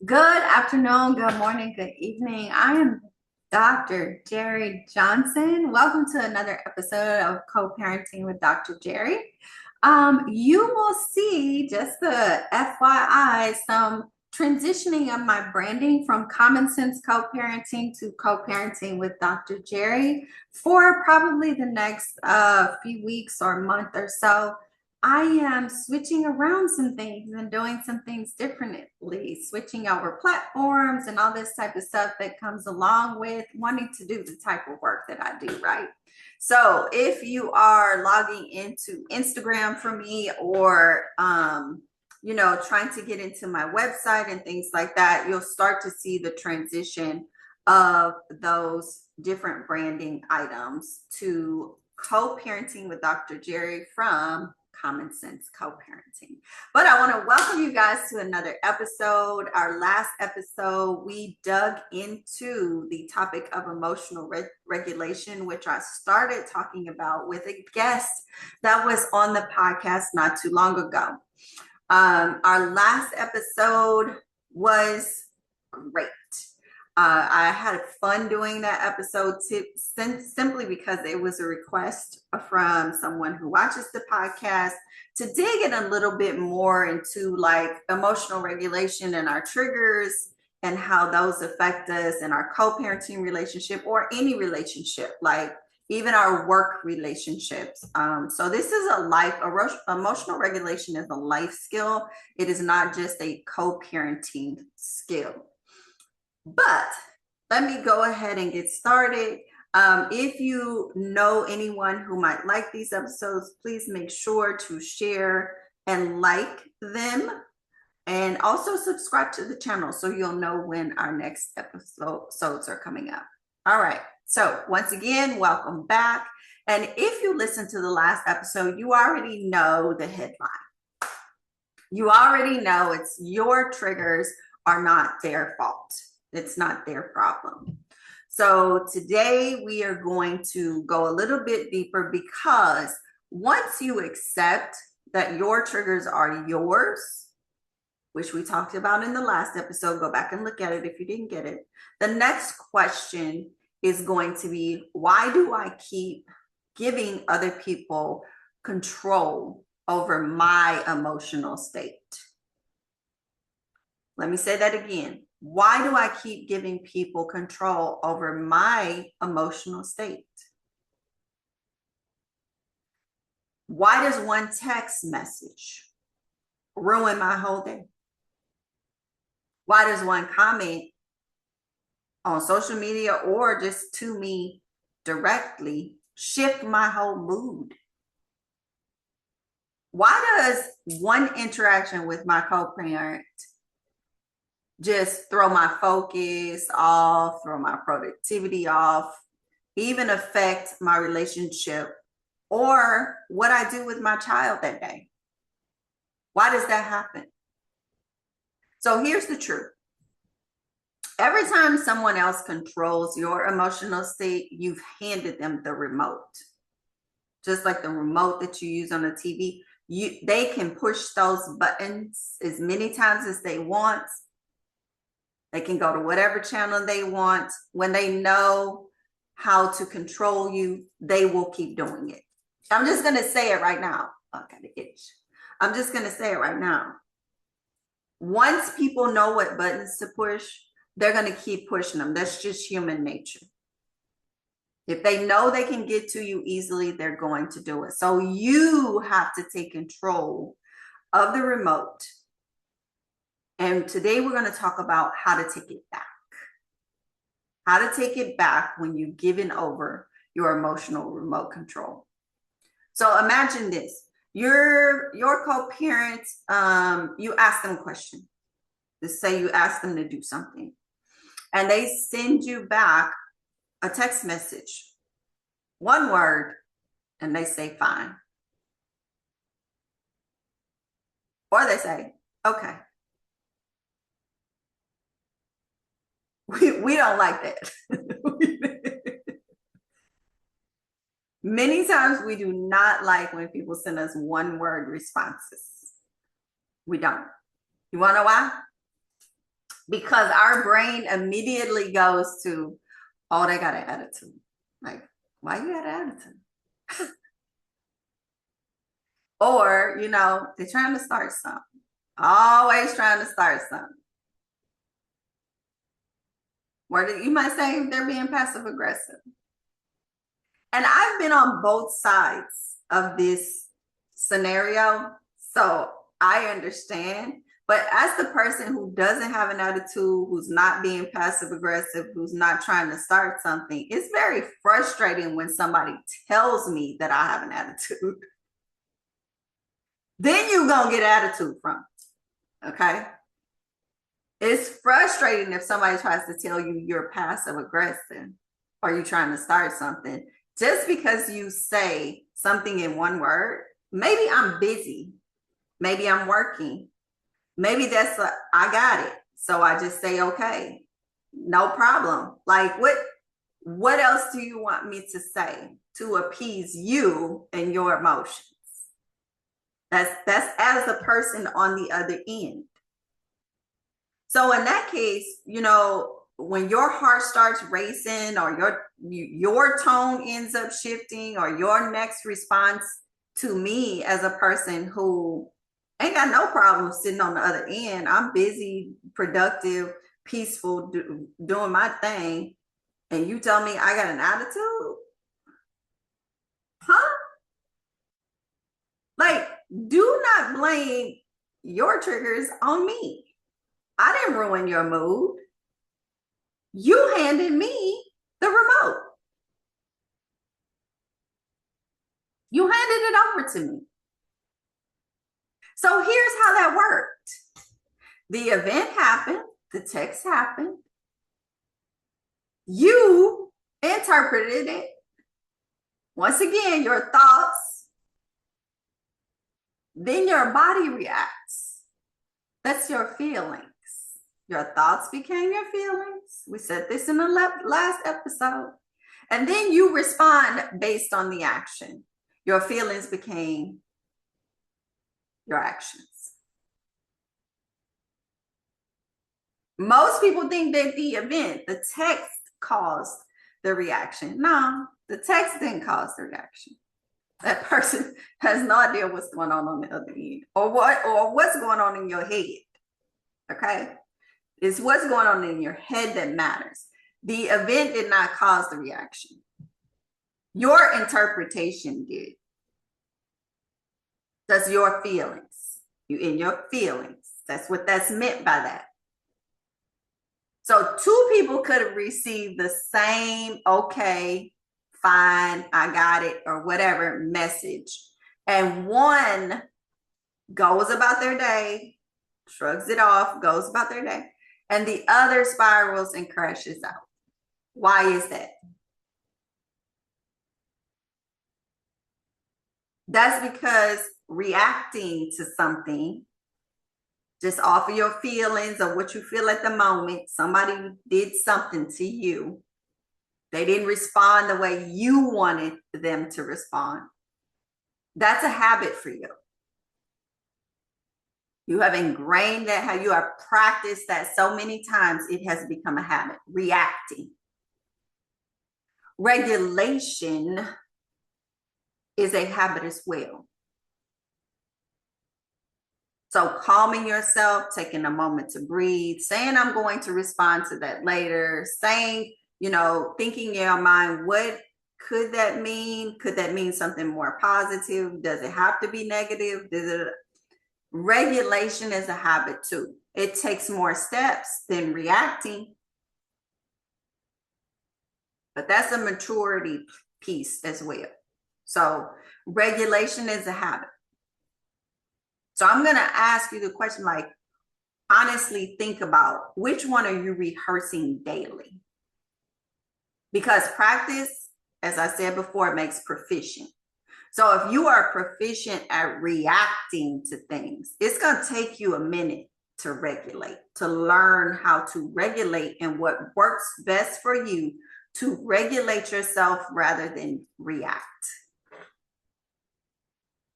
Good afternoon, good morning, good evening. I am Dr. Jerry Johnson. Welcome to another episode of Co-Parenting with Dr. Jerry. You will see, just the FYI, some transitioning of my branding from Common Sense Co-Parenting to Co-Parenting with Dr. Jerry for probably the next few weeks or month or so. I am switching around some things and doing some things differently, switching over platforms and all this type of stuff that comes along with wanting to do the type of work that I do, right? So if you are logging into Instagram for me or, trying to get into my website and things like that, you'll start to see the transition of those different branding items to co-parenting with Dr. Jerry from Common Sense Co-Parenting. But I want to welcome you guys to another episode. Our last episode, we dug into the topic of emotional regulation, which I started talking about with a guest that was on the podcast not too long ago. Our last episode was great. I had fun doing that episode simply because it was a request from someone who watches the podcast to dig in a little bit more into like emotional regulation and our triggers and how those affect us in our co-parenting relationship or any relationship, like even our work relationships. So this is emotional regulation is a life skill. It is not just a co-parenting skill. But let me go ahead and get started. If you know anyone who might like these episodes, please make sure to share and like them. And also subscribe to the channel so you'll know when our next episodes are coming up. All right. So once again, welcome back. And if you listened to the last episode, you already know the headline. You already know it's your triggers are not their fault. It's not their problem. So today we are going to go a little bit deeper because once you accept that your triggers are yours, which we talked about in the last episode, go back and look at it if you didn't get it. The next question is going to be, why do I keep giving other people control over my emotional state? Let me say that again. Why do I keep giving people control over my emotional state? Why does one text message ruin my whole day? Why does one comment on social media or just to me directly shift my whole mood? Why does one interaction with my co-parent just throw my focus off, throw my productivity off, even affect my relationship or what I do with my child that day? Why does that happen? So here's the truth. Every time someone else controls your emotional state, you've handed them the remote. Just like the remote that you use on the TV, they can push those buttons as many times as they want. They can go to whatever channel they want. When they know how to control you, they will keep doing it. I'm just going to say it right now. Oh, I got an itch. I'm just going to say it right now. Once people know what buttons to push, they're going to keep pushing them. That's just human nature. If they know they can get to you easily, they're going to do it. So you have to take control of the remote. And today we're going to talk about how to take it back. How to take it back when you've given over your emotional remote control. So imagine this. Your co-parent, you ask them a question. Let's say you ask them to do something. And they send you back a text message. One word, and they say fine. Or they say, okay. We don't like that. Many times we do not like when people send us one word responses. We don't. You want to know why? because our brain immediately goes to, oh, they got an attitude. Like, why you got an attitude? Or, they're trying to start something. Always trying to start something. Or you might say they're being passive aggressive. And I've been on both sides of this scenario, so I understand. But as the person who doesn't have an attitude, who's not being passive aggressive, who's not trying to start something, it's very frustrating when somebody tells me that I have an attitude. Then you're going to get attitude from it, okay? It's frustrating if somebody tries to tell you you're passive aggressive or you're trying to start something. Just because you say something in one word, maybe I'm busy, maybe I'm working, maybe that's I got it. So I just say, okay, no problem. Like what else do you want me to say to appease you and your emotions? That's as a person on the other end. So in that case, when your heart starts racing or your tone ends up shifting or your next response to me as a person who ain't got no problem sitting on the other end, I'm busy, productive, peaceful, doing my thing, and you tell me I got an attitude? Huh? Like, do not blame your triggers on me. I didn't ruin your mood. You handed me the remote. You handed it over to me. So here's how that worked. The event happened. The text happened. You interpreted it. Once again, your thoughts. Then your body reacts. That's your feelings. Your thoughts became your feelings. We said this in the last episode. And then you respond based on the action. Your feelings became your actions. Most people think that the event, the text, caused the reaction. No, the text didn't cause the reaction. That person has no idea what's going on the other end, or what's going on in your head. Okay? It's what's going on in your head that matters. The event did not cause the reaction. Your interpretation did. That's your feelings. You in your feelings. That's what that's meant by that. So two people could have received the same, okay, fine, I got it, or whatever message. And one goes about their day, shrugs it off, goes about their day, and the other spirals and crashes out. Why is that? That's because reacting to something just off of your feelings or what you feel at the moment, somebody did something to you. They didn't respond the way you wanted them to respond. That's a habit for you. You have ingrained that, how you have practiced that so many times, it has become a habit, reacting. Regulation is a habit as well. So calming yourself, taking a moment to breathe, saying I'm going to respond to that later, saying, thinking in your mind, what could that mean? Could that mean something more positive? Does it have to be negative? Regulation is a habit too. It takes more steps than reacting. But that's a maturity piece as well. So regulation is a habit. So I'm going to ask you the question, like, honestly think about which one are you rehearsing daily? Because practice, as I said before, makes proficient. So if you are proficient at reacting to things, it's going to take you a minute to regulate, to learn how to regulate and what works best for you to regulate yourself rather than react.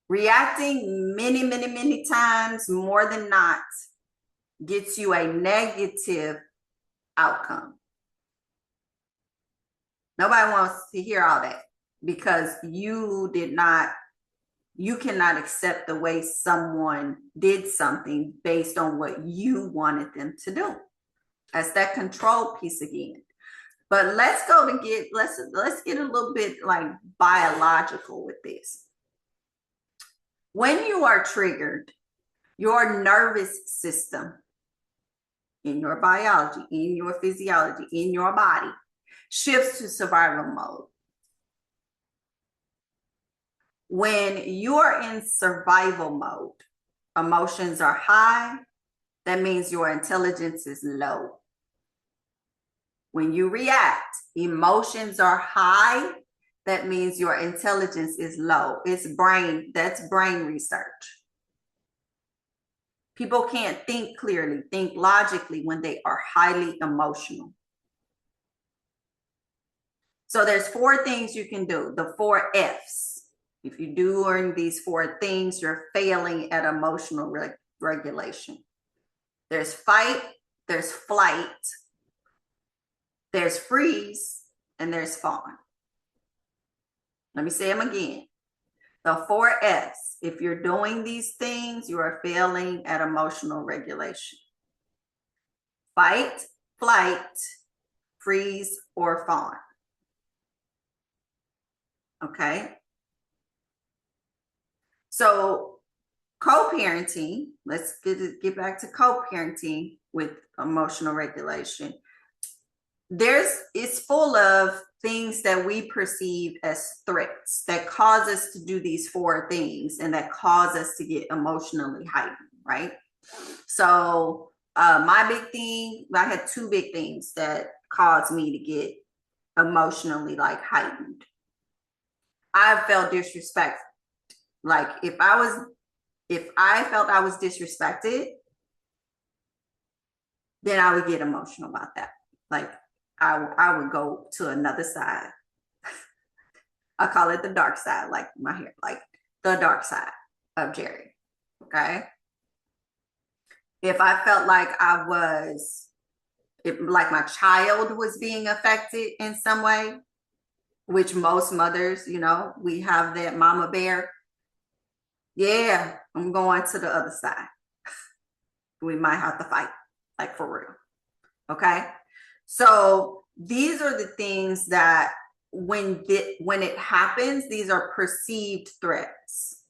Reacting many, many, many times, more than not, gets you a negative outcome. Nobody wants to hear all that because you cannot accept the way someone did something based on what you wanted them to do. That's that control piece again. But let's get a little bit like biological with this. When you are triggered, your nervous system in your biology, in your physiology, in your body shifts to survival mode. When you're in survival mode, emotions are high. That means your intelligence is low. When you react, emotions are high. That means your intelligence is low. That's brain research. People can't think clearly, think logically when they are highly emotional. So there's 4 things you can do, the 4 F's. If you're doing these 4 things, you're failing at emotional regulation. There's fight, there's flight, there's freeze, and there's fawn. Let me say them again. The 4 F's. If you're doing these things, you are failing at emotional regulation. Fight, flight, freeze, or fawn. Okay. So co-parenting, let's get back to co-parenting with emotional regulation. It's full of things that we perceive as threats that cause us to do these 4 things and that cause us to get emotionally heightened, right? So my big thing, I had 2 big things that caused me to get emotionally like heightened. I felt disrespected. Like if I felt I was disrespected, then I would get emotional about that. Like I would go to another side. I call it the dark side, like my hair, like the dark side of Jerry. Okay. If I felt like like my child was being affected in some way, which most mothers, we have that mama bear. Yeah, I'm going to the other side. We might have to fight, like for real. Okay. So these are the things that when it happens, these are perceived threats.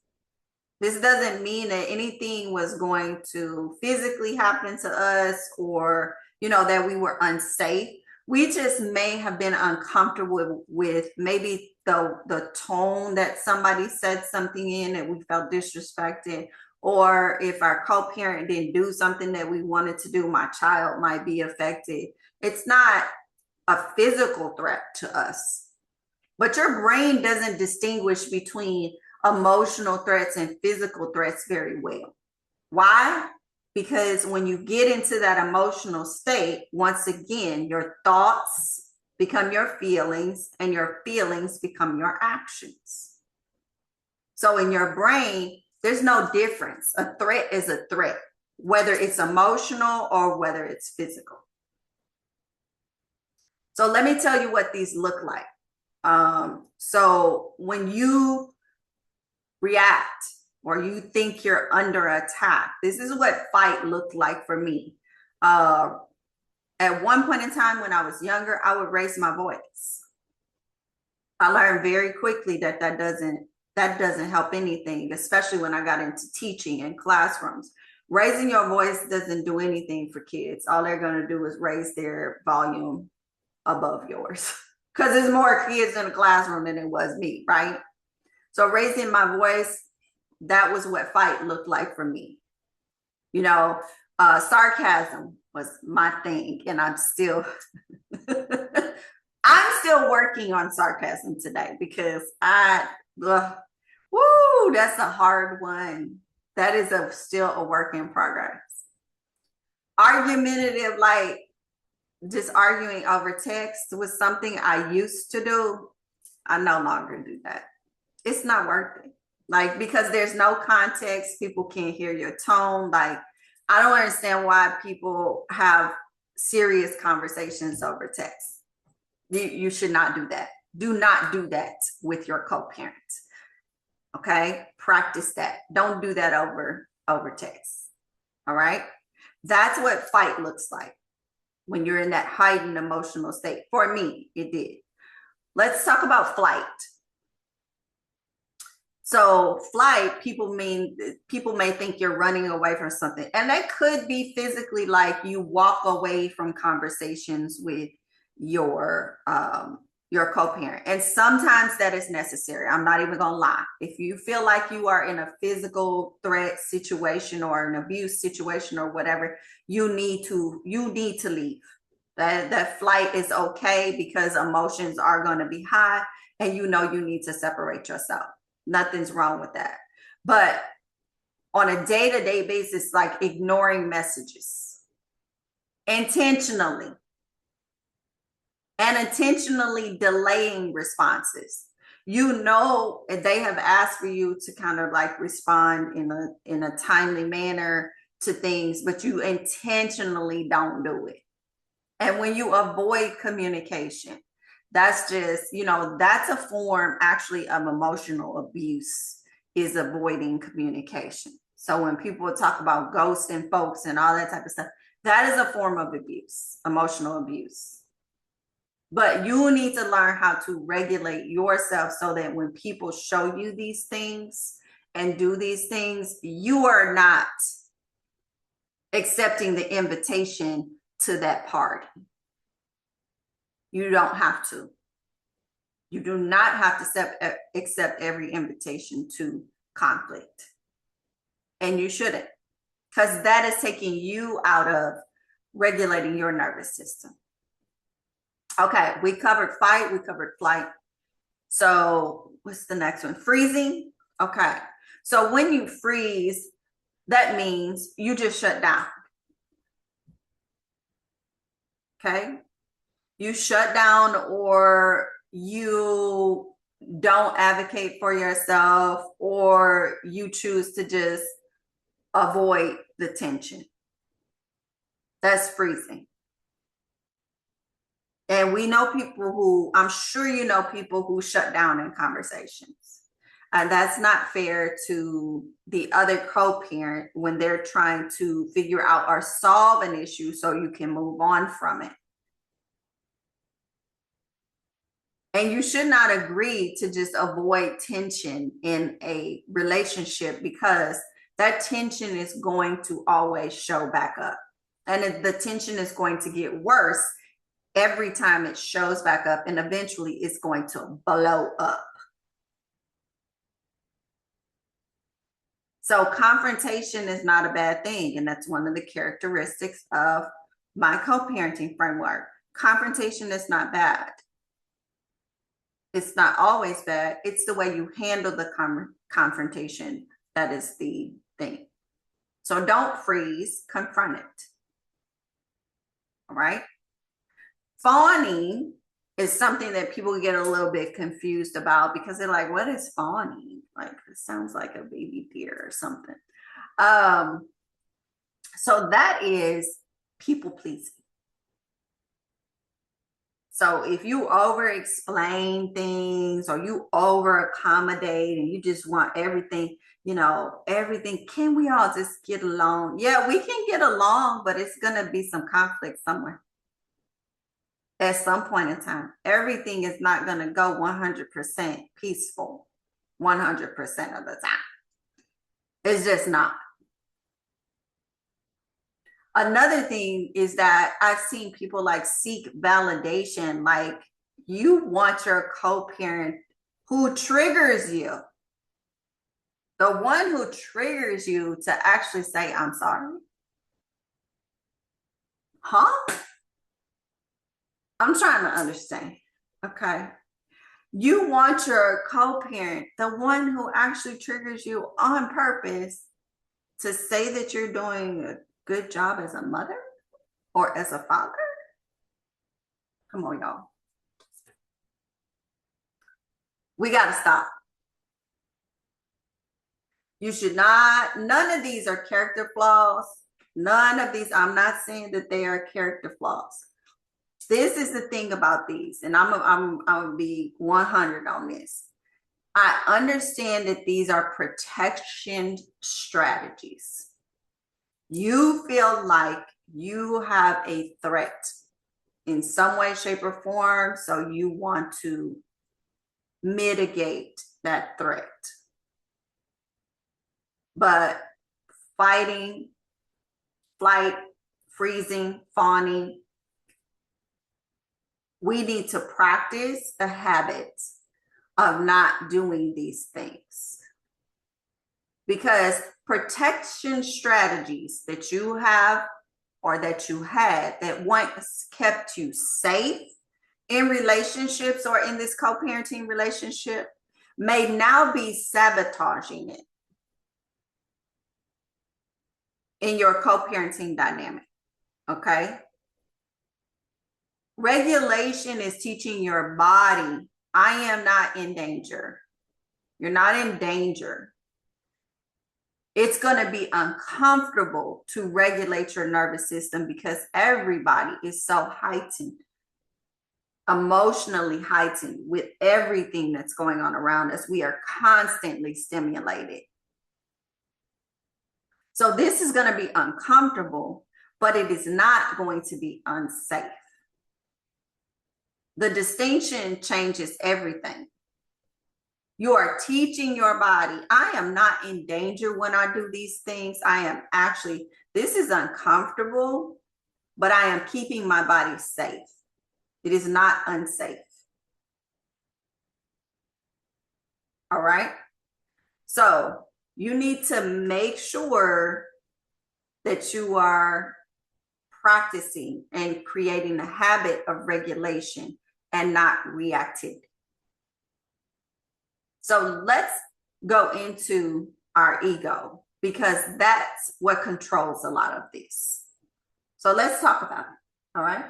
This doesn't mean that anything was going to physically happen to us or, that we were unsafe. We just may have been uncomfortable with maybe the tone that somebody said something in that we felt disrespected, or if our co-parent didn't do something that we wanted to do, my child might be affected. It's not a physical threat to us, but your brain doesn't distinguish between emotional threats and physical threats very well. Why? Because when you get into that emotional state, once again, your thoughts become your feelings and your feelings become your actions. So in your brain, there's no difference. A threat is a threat, whether it's emotional or whether it's physical. So let me tell you what these look like. So when you react or you think you're under attack, this is what fight looked like for me. At one point in time when I was younger, I would raise my voice. I learned very quickly that doesn't help anything, especially when I got into teaching in classrooms. Raising your voice doesn't do anything for kids. All they're going to do is raise their volume above yours because there's more kids in the classroom than it was me, right? So raising my voice, that was what fight looked like for me. Sarcasm was my thing, and I'm still working on sarcasm today because that's a hard one. That is still a work in progress. Argumentative, like just arguing over text, was something I used to do. I no longer do that. It's not worth it. Like, because there's no context, people can't hear your tone. Like, I don't understand why people have serious conversations over text. You should not do that. Do not do that with your co-parent. Okay, practice that. Don't do that over text. All right, that's what fight looks like when you're in that heightened emotional state. For me, it did. Let's talk about flight. So flight, people may think you're running away from something, and that could be physically, like you walk away from conversations with your co-parent, and sometimes that is necessary. I'm not even gonna lie. If you feel like you are in a physical threat situation or an abuse situation or whatever, you need to leave. That flight is okay, because emotions are going to be high, and you need to separate yourself. Nothing's wrong with that. But on a day-to-day basis, like ignoring messages intentionally and intentionally delaying responses. They have asked for you to kind of like respond in a timely manner to things, but you intentionally don't do it. And when you avoid communication, that's just, that's a form actually of emotional abuse, is avoiding communication. So when people talk about ghosting folks and all that type of stuff, that is a form of abuse, emotional abuse. But you need to learn how to regulate yourself so that when people show you these things and do these things, you are not accepting the invitation to that party. You don't have to. You do not have to accept every invitation to conflict. And you shouldn't, because that is taking you out of regulating your nervous system. Okay, we covered fight, we covered flight. So what's the next one? Freezing. Okay, so when you freeze, that means you just shut down. Okay, you shut down, or you don't advocate for yourself, or you choose to just avoid the tension. That's freezing. And we know people I'm sure you know people who shut down in conversations. And that's not fair to the other co-parent when they're trying to figure out or solve an issue so you can move on from it. And you should not agree to just avoid tension in a relationship, because that tension is going to always show back up. And the tension is going to get worse every time it shows back up, and eventually it's going to blow up. So confrontation is not a bad thing, and that's one of the characteristics of my co-parenting framework. Confrontation is not bad. It's not always bad. It's the way you handle the confrontation that is the thing. So don't freeze, confront it. All right. Fawning is something that people get a little bit confused about, because they're like, what is fawning? Like, it sounds like a baby deer or something. So that is people pleasing. So if you over explain things, or you over accommodate, and you just want everything, everything, can we all just get along? Yeah, we can get along, but it's going to be some conflict somewhere. At some point in time, everything is not going to go 100% peaceful 100% of the time. It's just not. Another thing is that I've seen people like seek validation. Like, you want your co-parent who triggers you, the one who triggers you, to actually say, I'm sorry. Huh? I'm trying to understand. Okay. You want your co-parent, the one who actually triggers you on purpose, to say that you're doing a good job as a mother or as a father? Come on, y'all. We got to stop. You should not, none of these are character flaws. None of these, I'm not saying that they are character flaws. This is the thing about these, and I'm gonna be 100 on this. I understand that these are protection strategies. You feel like you have a threat in some way, shape, or form, so you want to mitigate that threat. But fighting, flight, freezing, fawning, we need to practice the habit of not doing these things. Because protection strategies that you have or that you had that once kept you safe in relationships or in this co-parenting relationship may now be sabotaging it in your co-parenting dynamic, okay? Regulation is teaching your body, I am not in danger. You're not in danger. It's going to be uncomfortable to regulate your nervous system because everybody is so heightened, emotionally heightened with everything that's going on around us. We are constantly stimulated. So this is going to be uncomfortable, but it is not going to be unsafe. The distinction changes everything. You are teaching your body, I am not in danger when I do these things. I am actually, this is uncomfortable, but I am keeping my body safe. It is not unsafe. All right. So you need to make sure that you are practicing and creating a habit of regulation and not reactive. So let's go into our ego because that's what controls a lot of this. So let's talk about it, all right?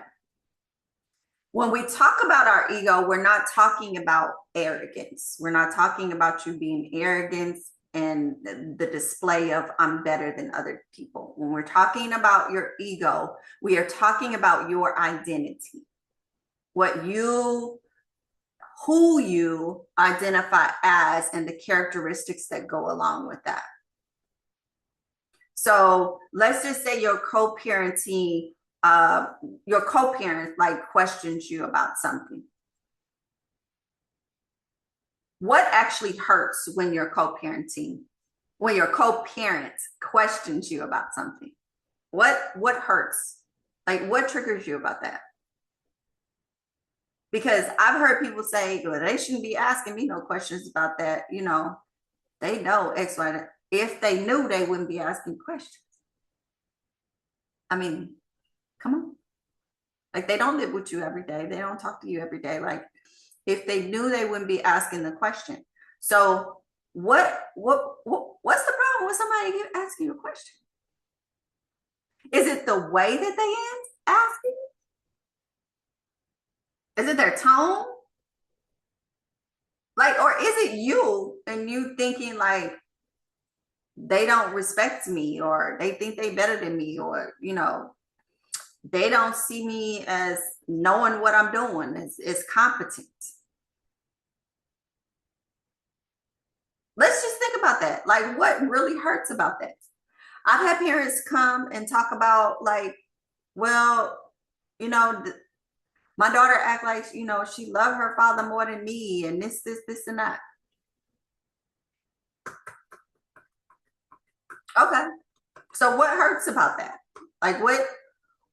When we talk about our ego, we're not talking about arrogance. We're not talking about you being arrogant and the display of I'm better than other people. When we're talking about your ego, we are talking about your identity, who you identify as and the characteristics that go along with that. So let's just say your co-parenting, your co-parent like questions you about something. What actually hurts when your co-parenting, when your co-parent questions you about something? What hurts? Like what triggers you about that? Because I've heard people say, well, they shouldn't be asking me no questions about that. You know, they know X, Y. If they knew, they wouldn't be asking questions. I mean, come on. Like they don't live with you every day. They don't talk to you every day. Like if they knew, they wouldn't be asking the question. So what's the problem with somebody asking you a question? Is it the way that they ask it? Is it their tone? Like, or is it you and you thinking like they don't respect me or they think they better than me or, you know, they don't see me as knowing what I'm doing as competent. Let's just think about that. Like what really hurts about that? I've had parents come and talk about like, well, you know, my daughter act like, you know, she loved her father more than me and this, and that. Okay. So what hurts about that? Like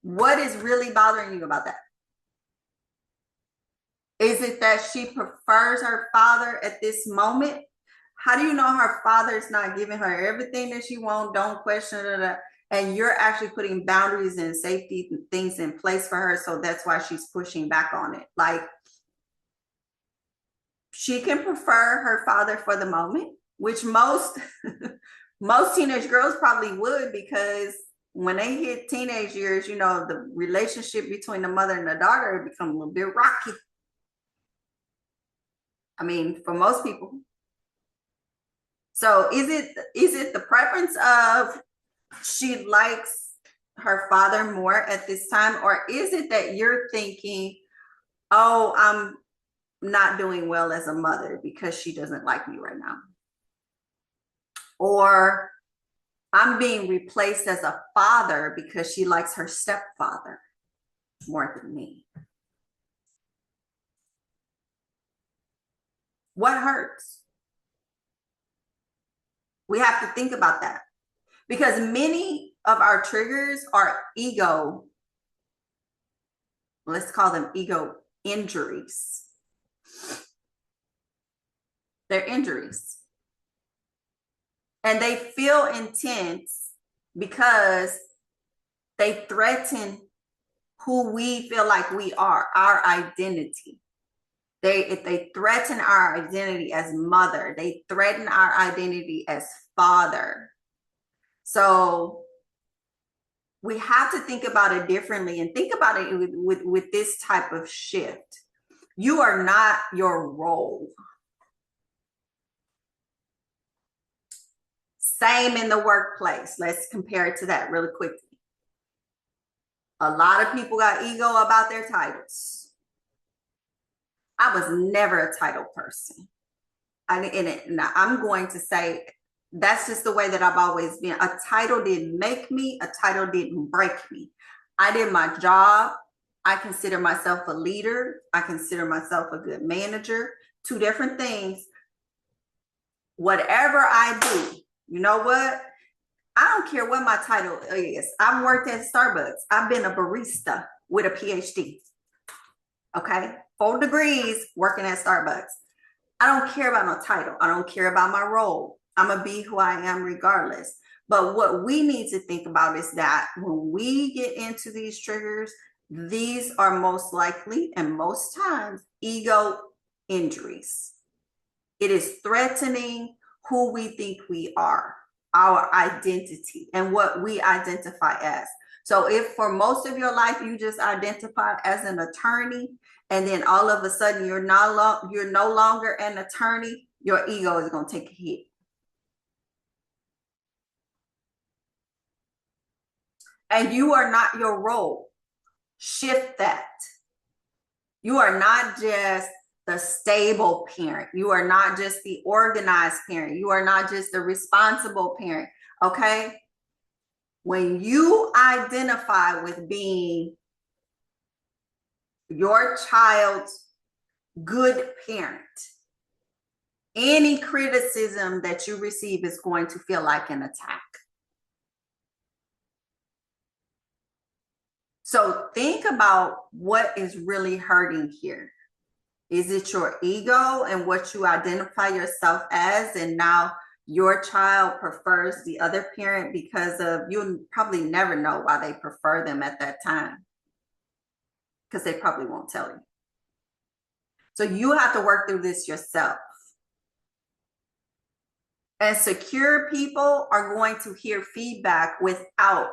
what is really bothering you about that? Is it that she prefers her father at this moment? How do you know her father is not giving her everything that she wants? Don't question it. And you're actually putting boundaries and safety things in place for her. So that's why she's pushing back on it. Like she can prefer her father for the moment, which most teenage girls probably would, because when they hit teenage years, you know, the relationship between the mother and the daughter become a little bit rocky. I mean, for most people. So is it the preference of she likes her father more at this time? Or is it that you're thinking, oh, I'm not doing well as a mother because she doesn't like me right now? Or I'm being replaced as a father because she likes her stepfather more than me. What hurts? We have to think about that, because many of our triggers are ego, let's call them ego injuries. They're injuries. And they feel intense because they threaten who we feel like we are, our identity. If they threaten our identity as mother, they threaten our identity as father. So we have to think about it differently, and think about it with this type of shift. You are not your role. Same in the workplace. Let's compare it to that really quickly. A lot of people got ego about their titles. I was never a title person. And I'm going to say that's just the way that I've always been. A title didn't make me, a title didn't break me. I did my job. I consider myself a leader. I consider myself a good manager. Two different things. Whatever I do, you know what? I don't care what my title is. I've worked at Starbucks. I've been a barista with a PhD. Okay? 4 degrees working at Starbucks. I don't care about no title. I don't care about my role. I'm going to be who I am regardless. But what we need to think about is that when we get into these triggers, these are most likely and most times ego injuries. It is threatening who we think we are, our identity, and what we identify as. So if for most of your life you just identify as an attorney, and then all of a sudden you're no longer an attorney, your ego is going to take a hit. And you are not your role. Shift that. You are not just the stable parent. You are not just the organized parent. You are not just the responsible parent. Okay? When you identify with being your child's good parent, any criticism that you receive is going to feel like an attack. So think about what is really hurting here. Is it your ego and what you identify yourself as, and now your child prefers the other parent because of, you'll probably never know why they prefer them at that time, because they probably won't tell you. So you have to work through this yourself. And secure people are going to hear feedback without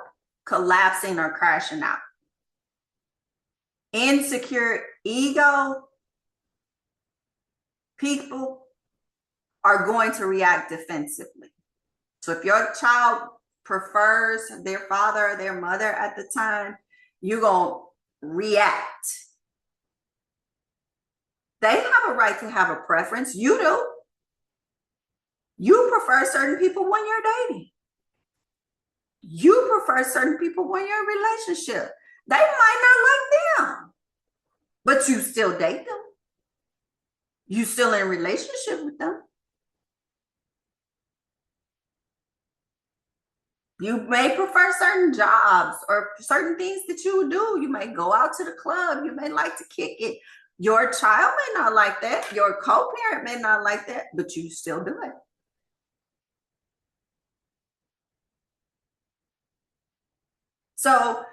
collapsing or crashing out. Insecure ego people are going to react defensively. So if your child prefers their father or their mother at the time, you're going to react. They have a right to have a preference. You do. You prefer certain people when you're dating. You prefer certain people when you're in a relationship. They might not like them, but you still date them. You still in a relationship with them. You may prefer certain jobs or certain things that you do. You may go out to the club. You may like to kick it. Your child may not like that. Your co-parent may not like that, but you still do it. So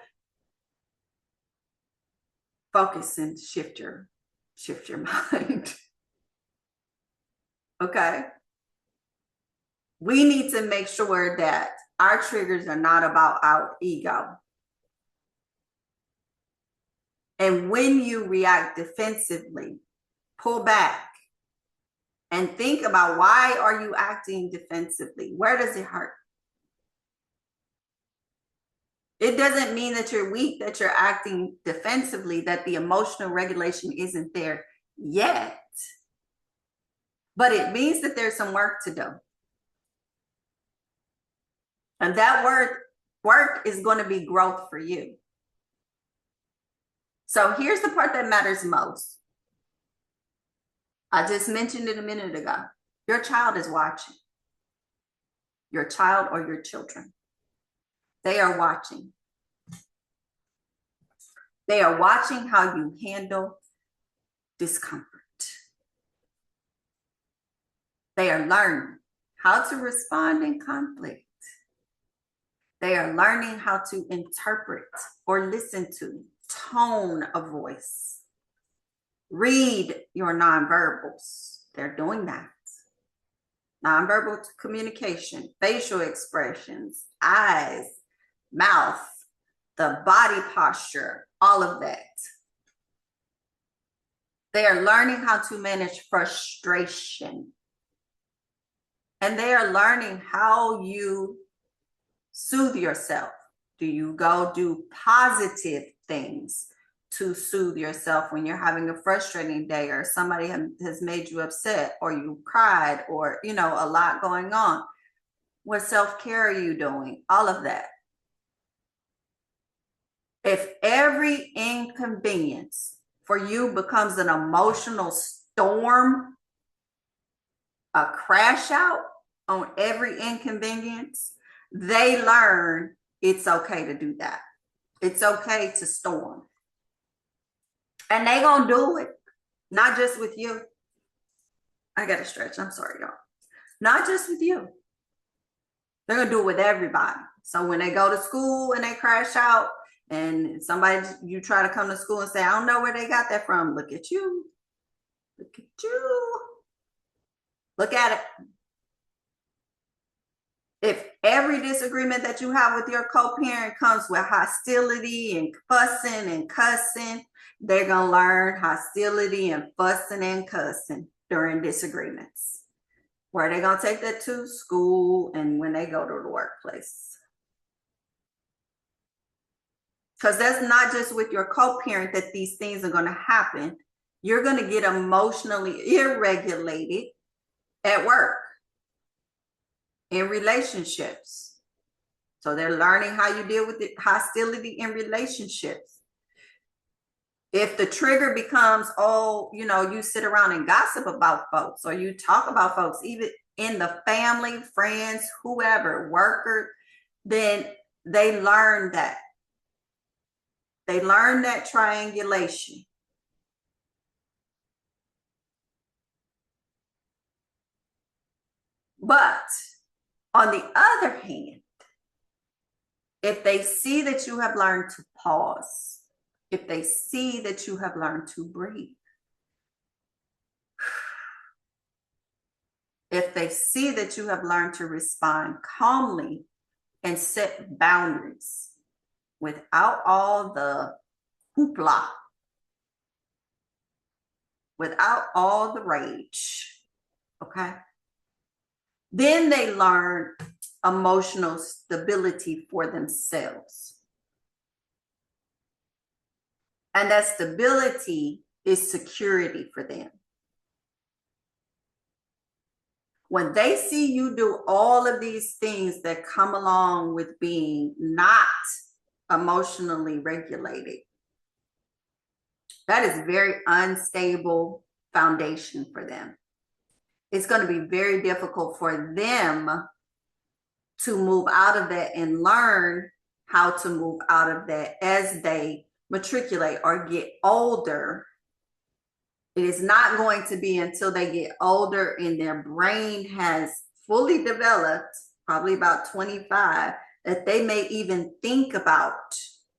focus and shift your mind. Okay. We need to make sure that our triggers are not about our ego. And when you react defensively, pull back and think about, why are you acting defensively? Where does it hurt? It doesn't mean that you're weak, that you're acting defensively, that the emotional regulation isn't there yet. But it means that there's some work to do. And that work is going to be growth for you. So here's the part that matters most. I just mentioned it a minute ago. Your child is watching. Your child or your children. They are watching. They are watching how you handle discomfort. They are learning how to respond in conflict. They are learning how to interpret or listen to tone of voice. Read your nonverbals. They're doing that. Nonverbal communication, facial expressions, eyes, mouth, the body posture, all of that. They are learning how to manage frustration. And they are learning how you soothe yourself. Do you go do positive things to soothe yourself when you're having a frustrating day, or somebody has made you upset, or you cried, or, you know, a lot going on? What self-care are you doing? All of that. If every inconvenience for you becomes an emotional storm, a crash out on every inconvenience, they learn it's okay to do that. It's okay to storm. And they gonna do it, not just with you. I gotta stretch, I'm sorry, y'all. Not just with you. They're gonna do it with everybody. So when they go to school and they crash out, and somebody, you try to come to school and say, I don't know where they got that from. Look at you. Look at you. Look at it. If every disagreement that you have with your co-parent comes with hostility and fussing and cussing, they're going to learn hostility and fussing and cussing during disagreements. Where are they going to take that to? School and when they go to the workplace. Because that's not just with your co-parent that these things are going to happen. You're going to get emotionally irregulated at work, in relationships. So they're learning how you deal with the hostility in relationships. If the trigger becomes, oh, you know, you sit around and gossip about folks, or you talk about folks, even in the family, friends, whoever, worker, then they learn that. They learn that triangulation. But on the other hand, if they see that you have learned to pause, if they see that you have learned to breathe, if they see that you have learned to respond calmly and set boundaries without all the hoopla, without all the rage, okay? Then they learn emotional stability for themselves. And that stability is security for them. When they see you do all of these things that come along with being not emotionally regulated, that is very unstable foundation for them. It's going to be very difficult for them to move out of that and learn how to move out of that as they matriculate or get older. It is not going to be until they get older and their brain has fully developed, probably about 25, that they may even think about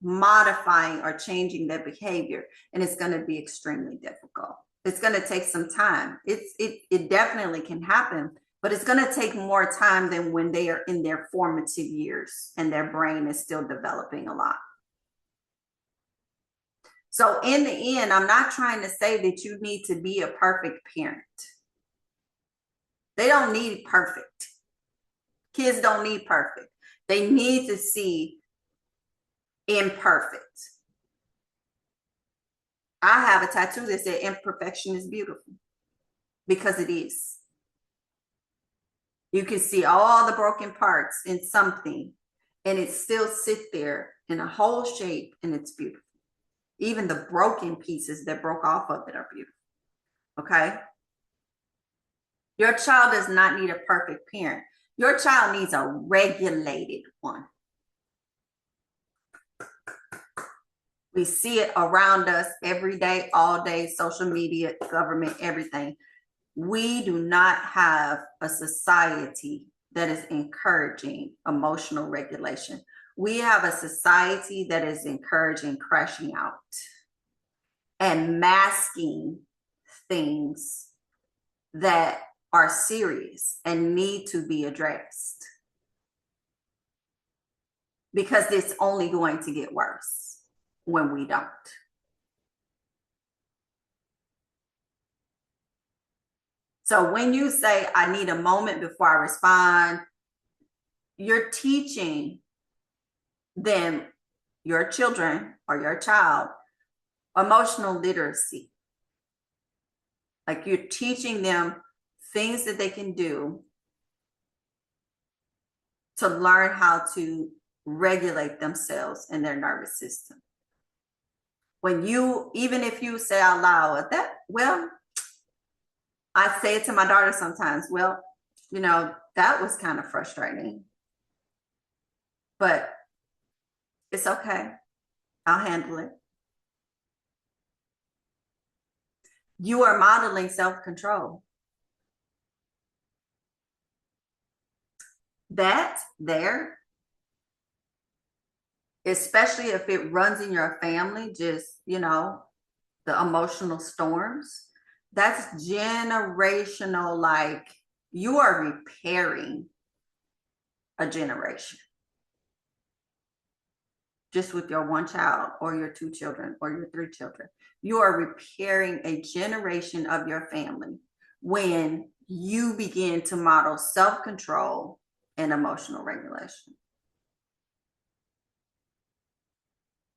modifying or changing their behavior. And it's going to be extremely difficult. It's going to take some time. It definitely can happen, but it's going to take more time than when they are in their formative years and their brain is still developing a lot. So in the end, I'm not trying to say that you need to be a perfect parent. They don't need perfect. Kids don't need perfect. They need to see imperfect. I have a tattoo that said imperfection is beautiful, because it is. You can see all the broken parts in something, and it still sit there in a whole shape, and it's beautiful. Even the broken pieces that broke off of it are beautiful. Okay? Your child does not need a perfect parent. Your child needs a regulated one. We see it around us every day, all day, social media, government, everything. We do not have a society that is encouraging emotional regulation. We have a society that is encouraging crashing out and masking things that are serious and need to be addressed, because it's only going to get worse when we don't. So when you say, I need a moment before I respond, you're teaching them, your children or your child, emotional literacy. Like, you're teaching them things that they can do to learn how to regulate themselves and their nervous system. When you, even if you say out loud, that, well, I say it to my daughter sometimes, well, you know, that was kind of frustrating, but it's okay. I'll handle it. You are modeling self-control. That there, especially if it runs in your family, just, you know, the emotional storms, that's generational. Like, you are repairing a generation just with your one child or your two children or your three children. You are repairing a generation of your family when you begin to model self-control and emotional regulation.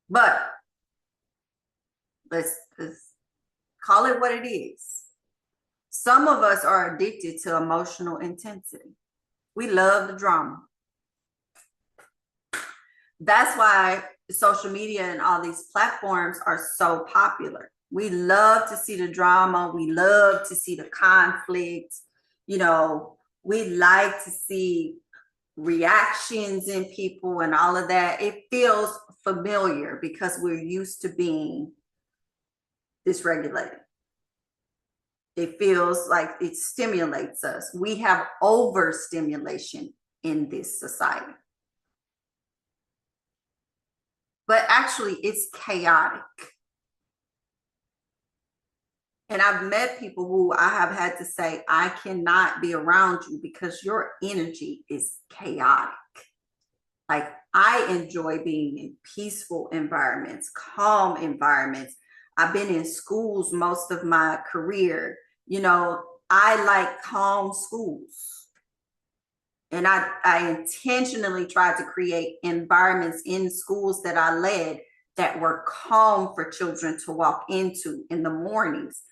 But let's call it what it is. Some of us are addicted to emotional intensity. We love the drama. That's why social media and all these platforms are so popular. We love to see the drama. We love to see the conflict. You know, we like to see reactions in people and all of that. It feels familiar because we're used to being dysregulated. It feels like it stimulates us. We have overstimulation in this society. But actually, it's chaotic. And I've met people who I have had to say, I cannot be around you because your energy is chaotic. Like, I enjoy being in peaceful environments, calm environments. I've been in schools most of my career. You know, I like calm schools. And I intentionally tried to create environments in schools that I led that were calm for children to walk into in the mornings,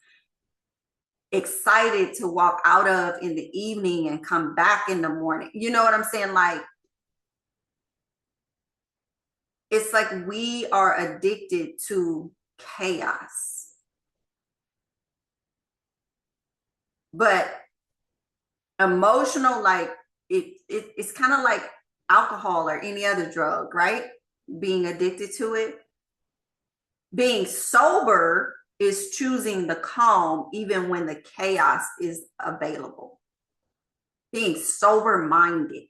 excited to walk out of in the evening and come back in the morning. You know what I'm saying? Like, it's like we are addicted to chaos. But emotional, like, it's kind of like alcohol or any other drug, right? Being addicted to it. Being sober is choosing the calm even when the chaos is available. Being sober-minded,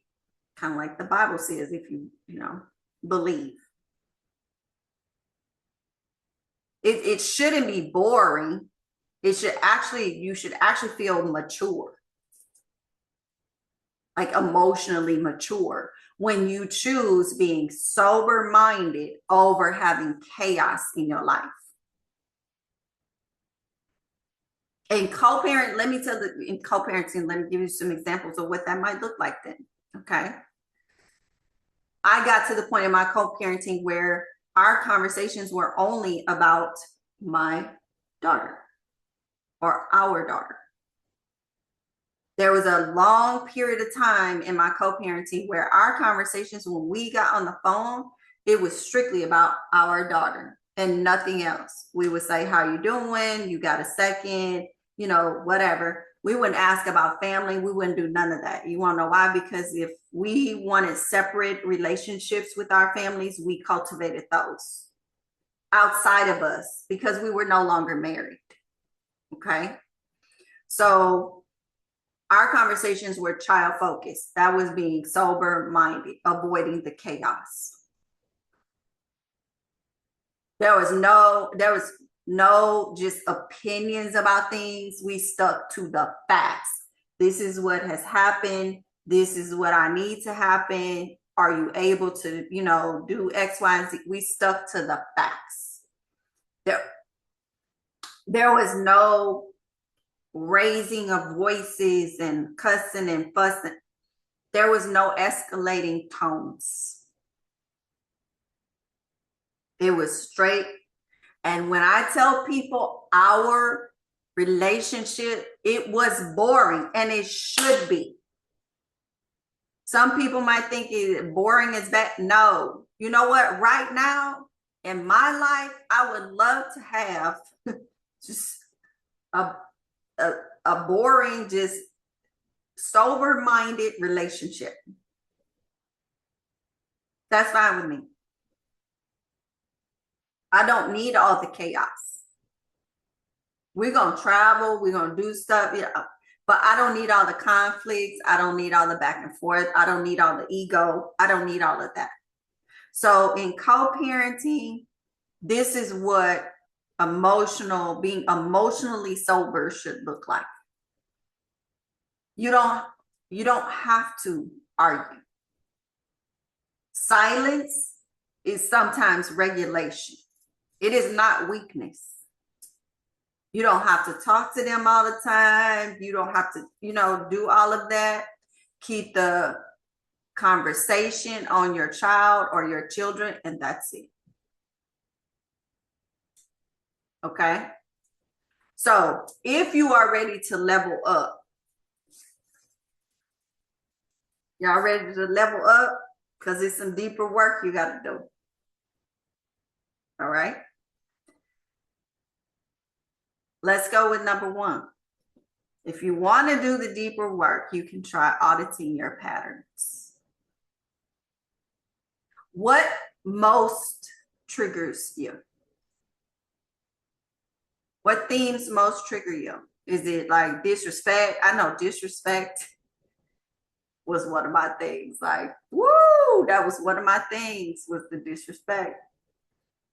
kind of like the Bible says, if you believe. It shouldn't be boring. You should actually feel mature. Like, emotionally mature when you choose being sober-minded over having chaos in your life. In co-parenting, let me give you some examples of what that might look like then. Okay. I got to the point in my co-parenting where our conversations were only about my daughter or our daughter. There was a long period of time in my co-parenting where our conversations, when we got on the phone, it was strictly about our daughter and nothing else. We would say, how you doing? You got a second? You know, whatever. We wouldn't ask about family. We wouldn't do none of that. You want to know why? Because if we wanted separate relationships with our families, we cultivated those outside of us because we were no longer married. Okay. So our conversations were child focused. That was being sober minded, avoiding the chaos. There was no just opinions about things. We stuck to the facts. This is what has happened. This is what I need to happen. Are you able to, you know, do X, Y, and Z? We stuck to the facts. There was no raising of voices and cussing and fussing. There was no escalating tones. It was straight. And when I tell people our relationship, it was boring, and it should be. Some people might think boring is bad. No. You know what? Right now in my life, I would love to have just a boring, just sober-minded relationship. That's fine with me. I don't need all the chaos. We're going to travel. We're going to do stuff. Yeah, but I don't need all the conflicts. I don't need all the back and forth. I don't need all the ego. I don't need all of that. So in co-parenting, this is what being emotionally sober should look like. You don't have to argue. Silence is sometimes regulation. It is not weakness. You don't have to talk to them all the time. You don't have to, do all of that. Keep the conversation on your child or your children, and that's it. Okay? So if you are ready to level up, y'all ready to level up? Because it's some deeper work you got to do. All right? Let's go with number 1. If you want to do the deeper work, you can try auditing your patterns. What most triggers you? What themes most trigger you? Is it like disrespect? I know disrespect was one of my things. Like, woo, that was one of my things, was the disrespect.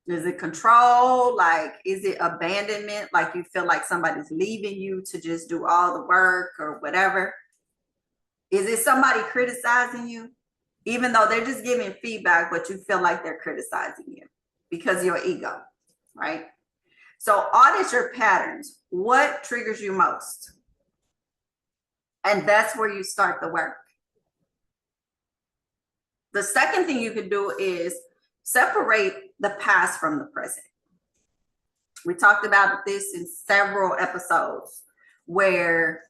Is it control? Like, is it abandonment? Like you feel like somebody's leaving you to just do all the work or whatever? Is it somebody criticizing you? Even though they're just giving feedback, but you feel like they're criticizing you because of your ego, right? So audit your patterns. What triggers you most? And that's where you start the work. The second thing you can do is separate the past from the present. We talked about this in several episodes where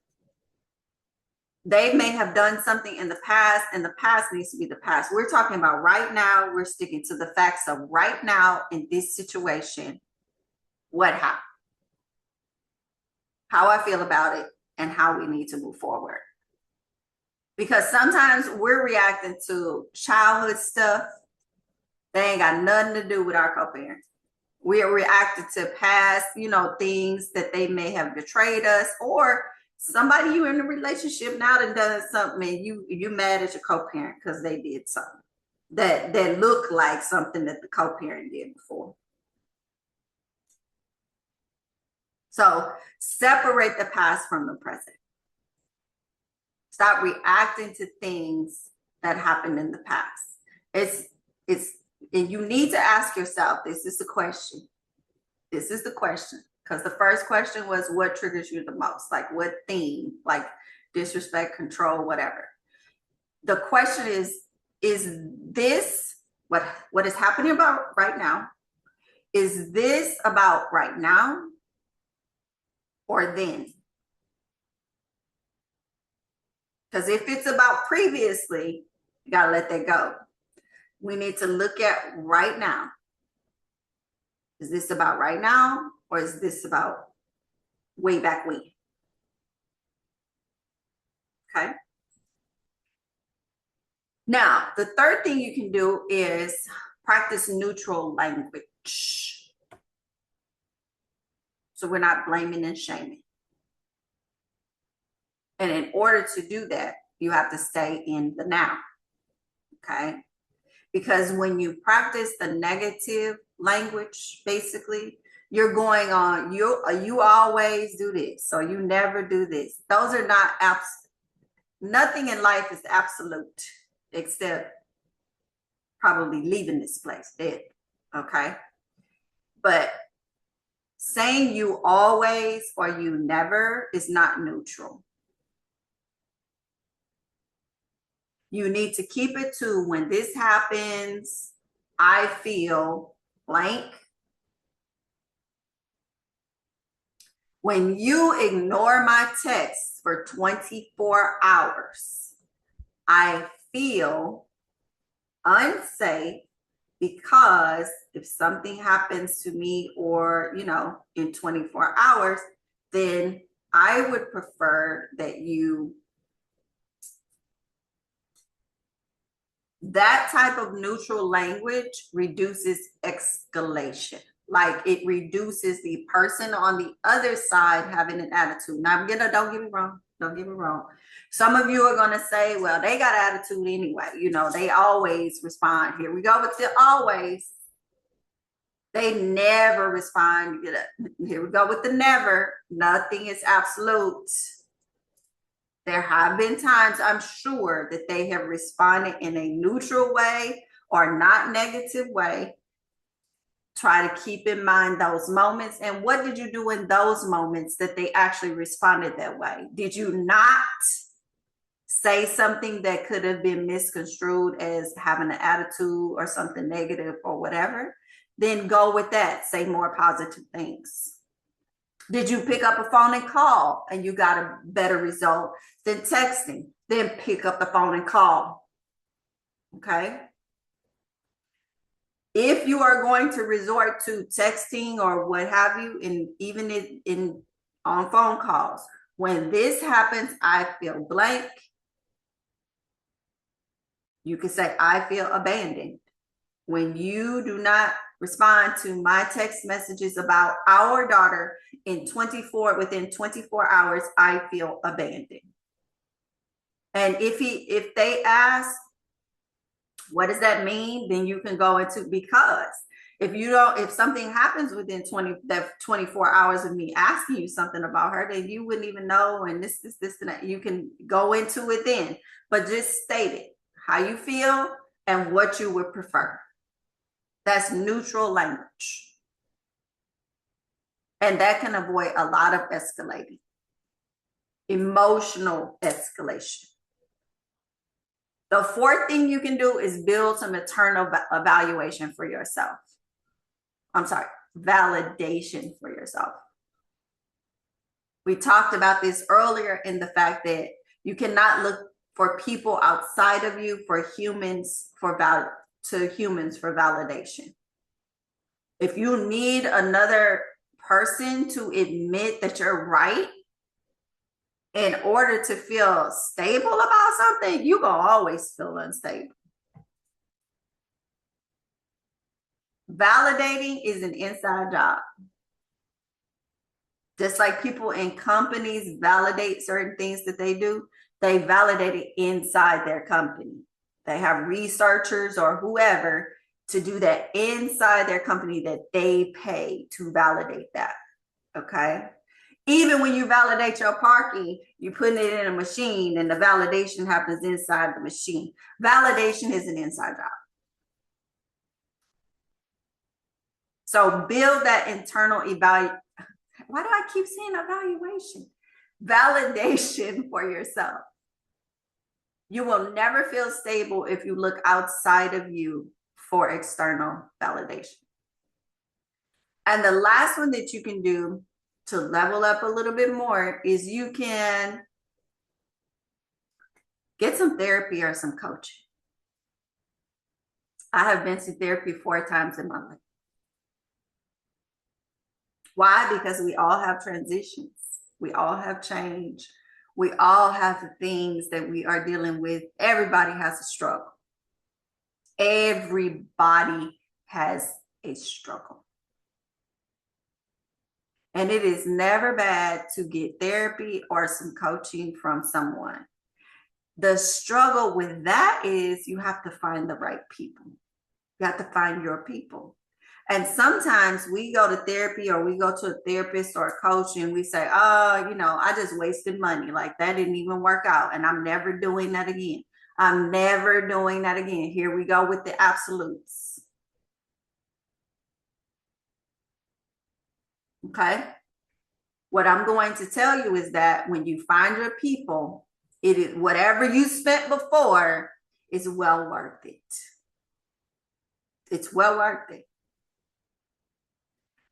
they may have done something in the past, and the past needs to be the past. We're talking about right now. We're sticking to the facts of right now in this situation. What happened? How I feel about it, and how we need to move forward. Because sometimes we're reacting to childhood stuff. They ain't got nothing to do with our co-parents. We are reacting to past, things that they may have betrayed us, or somebody you in a relationship now that does something and you mad at your co-parent because they did something that looked like something that the co-parent did before. So separate the past from the present. Stop reacting to things that happened in the past. And you need to ask yourself, this is the question. This is the question. Because the first question was, what triggers you the most? Like what theme? Like disrespect, control, whatever. The question is this what is happening about right now? Is this about right now or then? Because if it's about previously, you got to let that go. We need to look at right now. Is this about right now or is this about way back when? Okay. Now, the third thing you can do is practice neutral language. So we're not blaming and shaming. And in order to do that, you have to stay in the now. Okay. Because when you practice the negative language, basically, you're going on, you always do this, so you never do this. Those are not nothing in life is absolute except probably leaving this place dead. Okay. But saying you always or you never is not neutral. You need to keep it to when this happens, I feel blank. When you ignore my texts for 24 hours, I feel unsafe because if something happens to me or, in 24 hours, then I would prefer that that type of neutral language reduces escalation. Like it reduces the person on the other side having an attitude. Now, don't get me wrong. Don't get me wrong. Some of you are going to say, well, they got attitude anyway. They always respond. Here we go with the always. They never respond. Here we go with the never. Nothing is absolute. There have been times, I'm sure, that they have responded in a neutral way or not negative way. Try to keep in mind those moments. And what did you do in those moments that they actually responded that way? Did you not say something that could have been misconstrued as having an attitude or something negative or whatever? Then go with that. Say more positive things. Did you pick up a phone and call and you got a better result than texting? Then pick up the phone and call. Okay. If you are going to resort to texting or what have you, and even on phone calls, when this happens, I feel blank. You can say, I feel abandoned. When you do not respond to my text messages about our daughter within 24 hours, I feel abandoned. And if they ask, what does that mean? Then you can go into, because if something happens within 24 hours of me asking you something about her, then you wouldn't even know. And this, and that. You can go into it then, but just state it, how you feel and what you would prefer. That's neutral language. And that can avoid a lot of escalating, emotional escalation. The fourth thing you can do is build some internal evaluation for yourself. Validation for yourself. We talked about this earlier in the fact that you cannot look for people outside of you, for humans for validation. If you need another person to admit that you're right in order to feel stable about something, you're going to always feel unstable. Validating is an inside job. Just like people in companies validate certain things that they do, they validate it inside their company. They have researchers or whoever to do that inside their company that they pay to validate that. Okay. Even when you validate your parking, you put it in a machine and the validation happens inside the machine. Validation is an inside job. So build that internal evaluation. Why do I keep saying evaluation? Validation for yourself. You will never feel stable if you look outside of you for external validation. And the last one that you can do to level up a little bit more is you can get some therapy or some coaching. I have been to therapy 4 times in my life. Why? Because we all have transitions. We all have change. We all have the things that we are dealing with. Everybody has a struggle. Everybody has a struggle. And it is never bad to get therapy or some coaching from someone. The struggle with that is you have to find the right people. You have to find your people. And sometimes we go to therapy or we go to a therapist or a coach and we say, oh, I just wasted money. Like that didn't even work out. And I'm never doing that again. I'm never doing that again. Here we go with the absolutes. Okay. What I'm going to tell you is that when you find your people, it is whatever you spent before is well worth it. It's well worth it.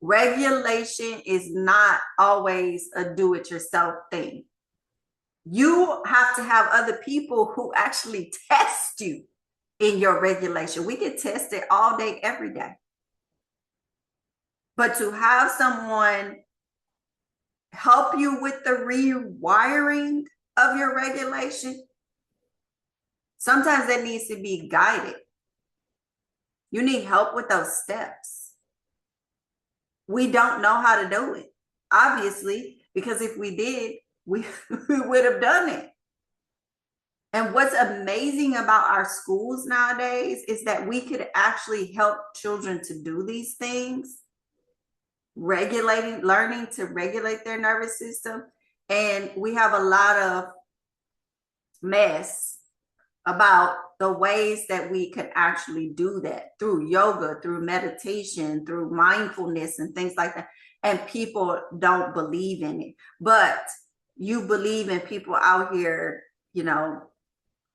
Regulation is not always a do-it-yourself thing. You have to have other people who actually test you in your regulation. We get tested all day, every day. But to have someone help you with the rewiring of your regulation, sometimes that needs to be guided. You need help with those steps. We don't know how to do it, obviously, because if we did, we would have done it. And what's amazing about our schools nowadays is that we could actually help children to do these things, learning to regulate their nervous system. And we have a lot of mess about the ways that we can actually do that through yoga, through meditation, through mindfulness and things like that. And people don't believe in it. But you believe in people out here,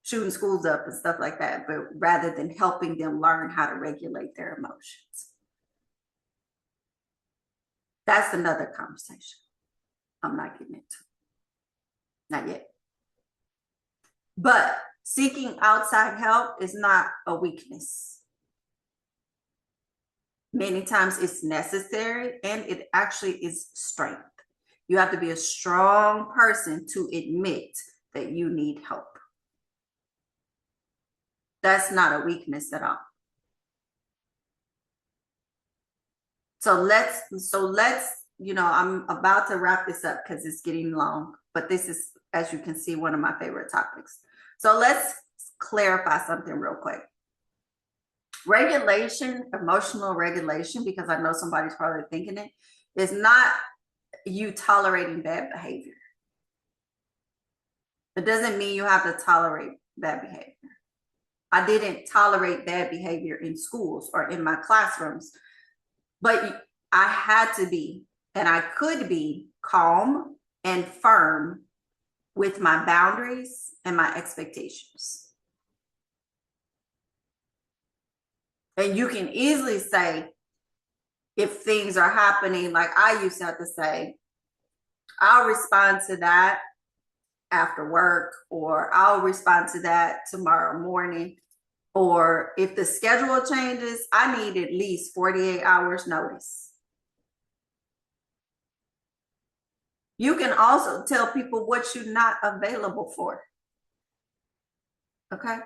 shooting schools up and stuff like that, but rather than helping them learn how to regulate their emotions. That's another conversation I'm not getting into. Not yet. But seeking outside help is not a weakness. Many times it's necessary and it actually is strength. You have to be a strong person to admit that you need help. That's not a weakness at all. So let's, I'm about to wrap this up because it's getting long, but this is, as you can see, one of my favorite topics. So let's clarify something real quick. Regulation, emotional regulation, because I know somebody's probably thinking it, is not you tolerating bad behavior. It doesn't mean you have to tolerate bad behavior. I didn't tolerate bad behavior in schools or in my classrooms, but I had to be, and I could be calm and firm with my boundaries and my expectations. And you can easily say, if things are happening, like I used to have to say, I'll respond to that after work, or I'll respond to that tomorrow morning. Or if the schedule changes, I need at least 48 hours notice. You can also tell people what you're not available for. Okay?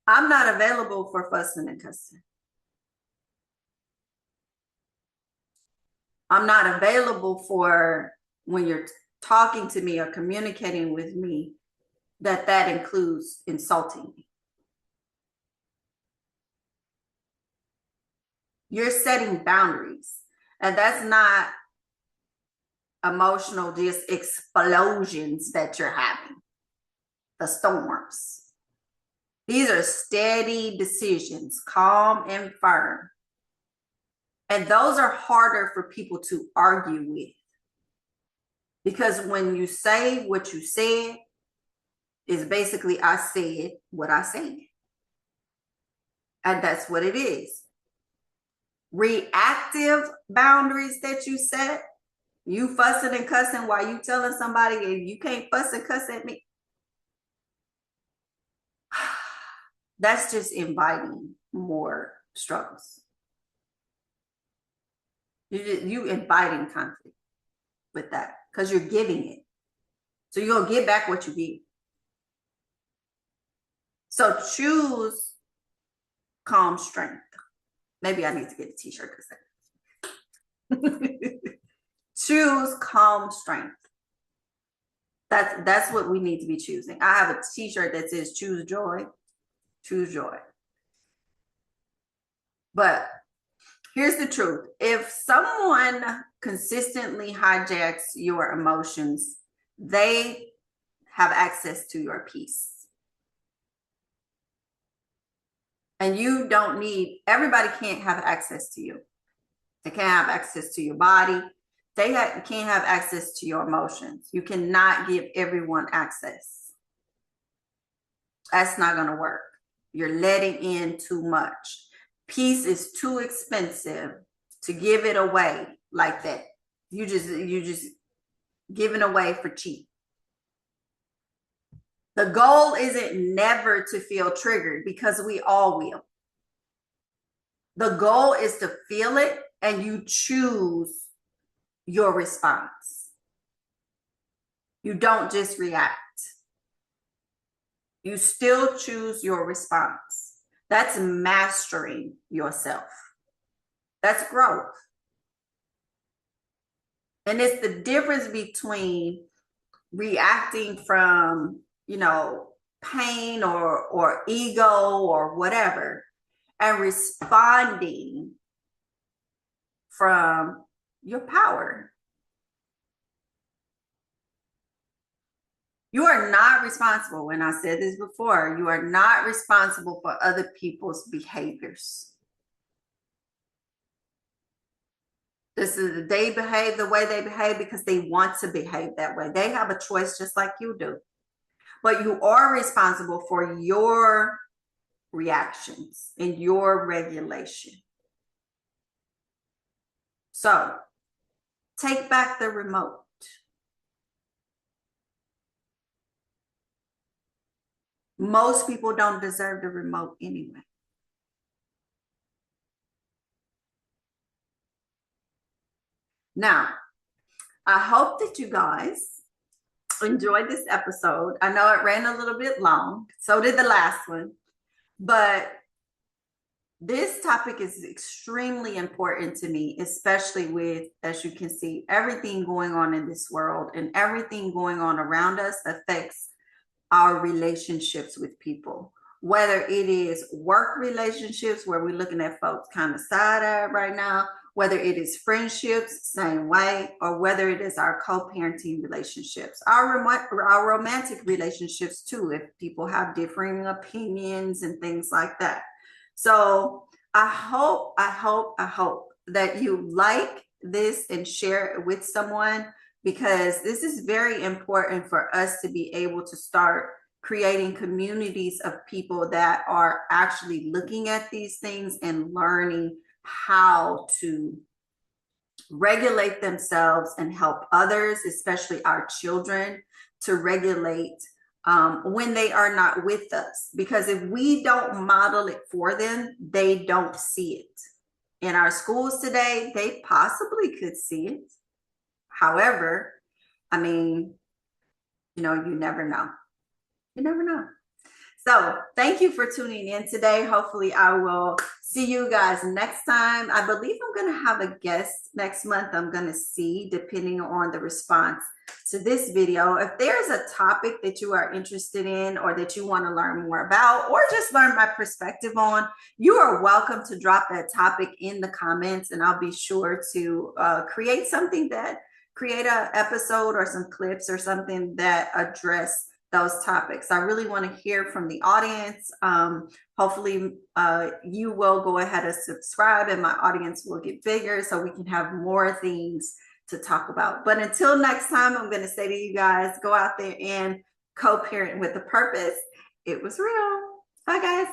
I'm not available for fussing and cussing. I'm not available for when you're talking to me or communicating with me, that includes insulting me. You're setting boundaries, and that's not emotional just explosions that you're having, the storms. These are steady decisions, calm and firm. And those are harder for people to argue with. Because when you say what you said, is basically I said what I said. And that's what it is. Reactive boundaries that you set, you fussing and cussing while you telling somebody if you can't fuss and cuss at me. That's just inviting more struggles. You inviting conflict with that because you're giving it. So you're gonna get back what you give. So choose calm strength. Maybe I need to get a t-shirt because choose calm strength. That's what we need to be choosing. I have a t-shirt that says choose joy. Choose joy. But here's the truth. If someone consistently hijacks your emotions, they have access to your peace. And you don't need, everybody can't have access to you. They can't have access to your body. They can't have access to your emotions. You cannot give everyone access. That's not going to work. You're letting in too much. Peace is too expensive to give it away like that. You just giving away for cheap. The goal isn't never to feel triggered because we all will. The goal is to feel it and you choose your response. You don't just react. You still choose your response. That's mastering yourself. That's growth. And it's the difference between reacting from, pain or ego or whatever, and responding from your power. You are not responsible, and I said this before, you are not responsible for other people's behaviors. They behave the way they behave because they want to behave that way. They have a choice just like you do. But you are responsible for your reactions and your regulation. So take back the remote. Most people don't deserve the remote anyway. Now, I hope that you guys enjoyed this episode. I know it ran a little bit long. So did the last one. But this topic is extremely important to me, especially with, as you can see, everything going on in this world and everything going on around us affects our relationships with people. Whether it is work relationships where we're looking at folks kind of side-eye right now, whether it is friendships, same way, or whether it is our co-parenting relationships, our romantic relationships too, if people have differing opinions and things like that. So I hope that you like this and share it with someone, because this is very important for us to be able to start creating communities of people that are actually looking at these things and learning how to regulate themselves and help others, especially our children, to regulate when they are not with us. Because if we don't model it for them, they don't see it. In our schools today, they possibly could see it. However, I mean, you never know. You never know. So thank you for tuning in today. Hopefully I will see you guys next time. I believe I'm going to have a guest next month. I'm going to see, depending on the response to this video. If there's a topic that you are interested in or that you want to learn more about or just learn my perspective on, you are welcome to drop that topic in the comments, and I'll be sure to create an episode or some clips or something that address those topics. I really want to hear from the audience. Hopefully you will go ahead and subscribe and my audience will get bigger so we can have more things to talk about. But until next time, I'm going to say to you guys, go out there and co-parent with a purpose. It was real. Bye guys.